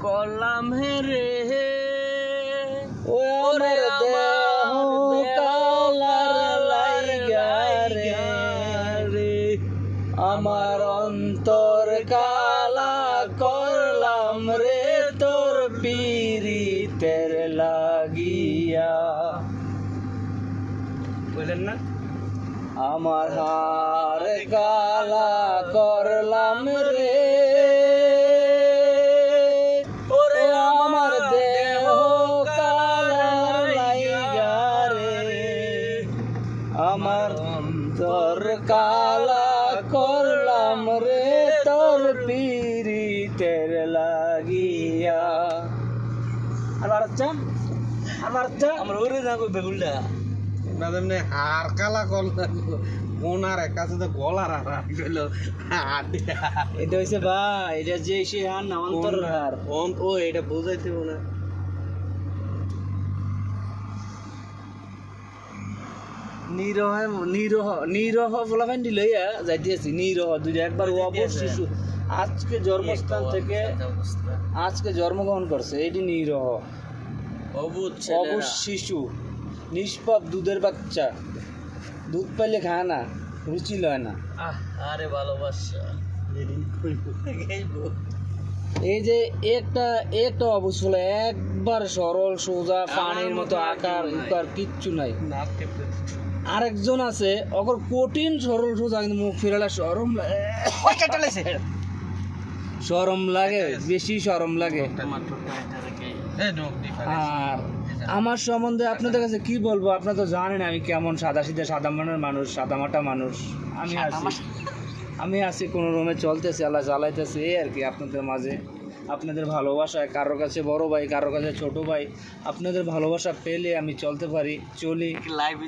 Column রে ও আমার দেহ কালার লাইগা রে আমার অন্তর কালা করলাম রে তোর পীড়িতের লাগিয়া। বললেন না আমার হার কালা করলাম রে ওরে আমার দেহ কালা লাইগা রে আমার অন্তর কালা করলাম রে তোর পীড়িতের লাগিয়া। আবার আমরা ওরে না কই বেগুলটা না তেমনি হার কালা করল ওনার কাছে তো গলার হার গেল এটা হইছে ভাই এটা যে সে হার না অন্তর হার ও এটা বুঝাইতে না নিরহ ফলাফান লইয়া যাইতেছি নিরহ দুইটা একবার অবশ শিশু আজকে জন্মস্থান থেকে আজকে জন্মগ্রহণ করছে এটি নিরহ অবুধ শিশু নিষ্পাপ দুধের বাচ্চা দুধ পাইলে খায় না রুচি লয় না। আরে ভালোবাসা এই যে একটা অবুঝ ফলে একবার সরল সোজা পানির মতো আকার কিচ্ছু নাই। আরেকজন আছে অগর কঠিন সরল সোজা কিন্তু মুখ ফিরালে শরম লাগে বেশি শরম লাগে। আর আমার সম্বন্ধে আপনাদের কাছে কি বলবো আপনারা তো জানেন আমি কেমন সাদা সিধা সাদা মনের মানুষ সাদামাটা মানুষ আমি আছি কোনো রুমে চলতেছি আল্লাহ চালাইতেছি এই আর কি আপনাদের মাঝে আপনাদের ভালোবাসায় কারোর কাছে বড় ভাই কারোর কাছে ছোট ভাই আপনাদের ভালোবাসা পেলে আমি চলতে পারি চলি লাইভ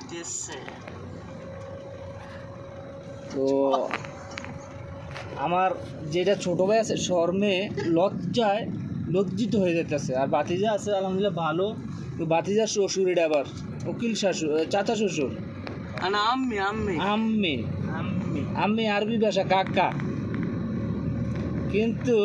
তো আমার যেটা ছোট ভাই আছে শর্মে লজ্জায় লজ্জিত হয়ে যেতেছে আর বাতিজা আছে আলহামদুলিল্লাহ ভালো বাতিজা শ্বশুর এটা আবার উকিল শাশুড় চাচা শ্বশুর আম্মি আরবি ভাষা কাকা কিন্তু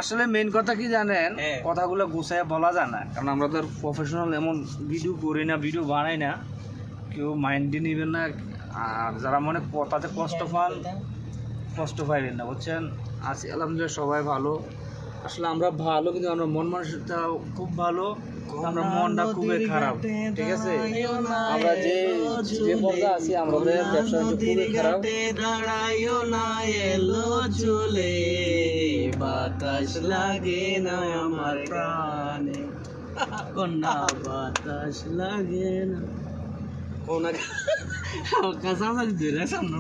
আসলে মেন কথা কি জানেন কথাগুলো গুছায় বলা যায় না কারণ আমরা তো প্রফেশনাল এমন ভিডিও করি না ভিডিও বানাই না কেউ মাইন্ডে নেবেন না আর যারা মনে কথাতে কষ্ট পাইবেন না বুঝছেন আছি আলহামদুলিল্লাহ সবাই ভালো আসলে আমরা ভালো কিন্তু আমরা মন মানসিকতা খুব ভালো আমরা মনটা খুবই খারাপ ঠিক আছে আমরা যে পর্যায়ে আছি আমাদের ব্যবসা খুবই খারাপ চলে বাতাস লাগে না আমার প্রাণে কন্যা বাতাস লাগে না কোন কাঁচা ধরে সামনে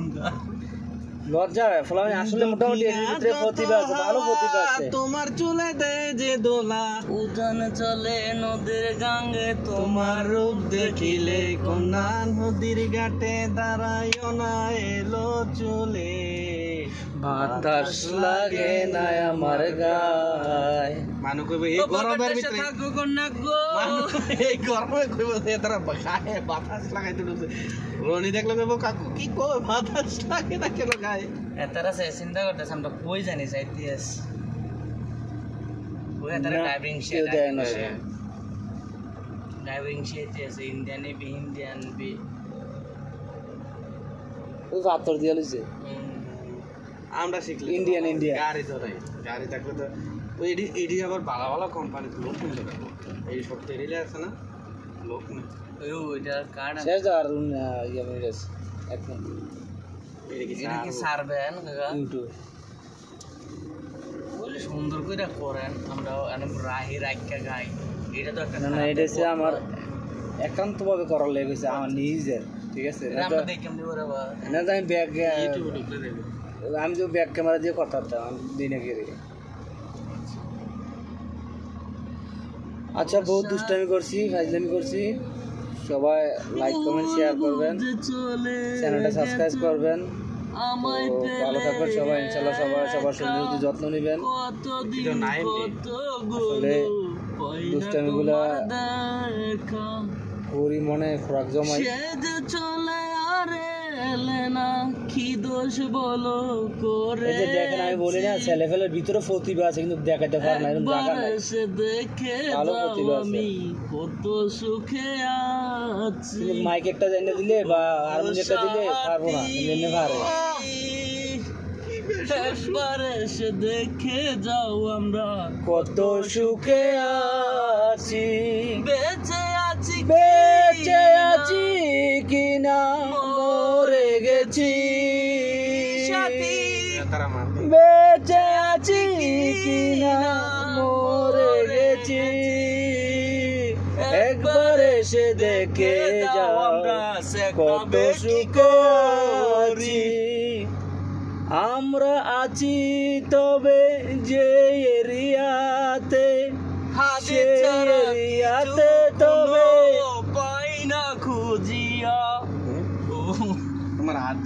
লজ্জা ফলাফল আসলে মোটামুটি এর ভিতরে প্রতিভা আছে ভালো প্রতিভা আছে তোমার চলে দেয় যে দোলা উজান চলে নদীর গাঙ্গে তোমার রূপ দেখিলে কন্যা নদীর ঘাটে দাঁড়াইও না এলো চলে বাতাস লাগে না আমার গায় মানু কইবে এই গরমের ভিতরে থাকো কন্যা গো এই গরমে কইবে তারা গায়ে বাতাস লাগাইতে দিছে রনি দেখলে কইব কাকু কি কই বাতাস লাগে না কেন গায়ে এতারা সে চিন্তা করতেছ আমরা কই জানি যাইতে আস ওই এতারা ড্রাইভিং শেড আছে ইন্ডিয়ান বি ওই পাথর দিয়া লইছে আমরা শিখলি ইন্ডিয়ান গাড়ি ধরাই গাড়ি থাকলে তো ওই এডি আবার ভালো ভালো কোম্পানিতে লোক নিতে পারবো এই সব তেরিলে আছে না লোক নেই ওইটা কার্ড শেষ আর ইয়া হয়ে গেছে এখন এটা কি সারবেন কাকা ইউটিউব বলে সুন্দর করে করেন আমরা রাহি রাখা গাই এটা তো একটা না এটা হচ্ছে আমার একান্তভাবে করার লেগেছে আমার নিজের ঠিক আছে আমরা দেখলাম রে বাবা না আমি ব্যাগ ইউটিউবে ঢুকলে দেখবে আমি তো ব্যাক ক্যামেরা দিয়ে কথা বলতাম দিনে গিয়ে আচ্ছা বহুত দুষ্টামি করছি ফাজলামি করছি সবাই লাইক কমেন্ট শেয়ার করবেন চ্যানেলটা সাবস্ক্রাইব করবেন আমায় ভালো থাকবেন সবাই, ইনশাল্লাহ সবার শরীরের যত্ন নেবেন। আসলে দুষ্টামিগুলা করি মনে খোরাক জমাই। চলে আর এলে না, কি দোষ বলো করে। এই যে দেখেন, আমি বলি না ছেলেফেলের ভিতরে প্রতিভা আছে কিন্তু দেখাতে পারে না, এরকম জায়গা নাই। দেখে ভালো প্রতিভা আছে, আমি কত সুখে আছি। কিন্তু মাইক একটা জানিয়ে দিলে বা হারমোনিয়াম একটা দিলে পারবো না, এমনি পারে। একবার এসে দেখে যাও আমরা কত সুখে আছি, বেঁচে আছি কিনা মরে গেছি, তারা মার বেঁচে আছি কিনা মরে গেছি, একবার এসে দেখে যাও আমরা কত সুখে আছি। আমরা আছি তবে যে এরিয়াতে, সে এরিয়াতে তবে পাই না খুঁজিয়া। তোমার হাত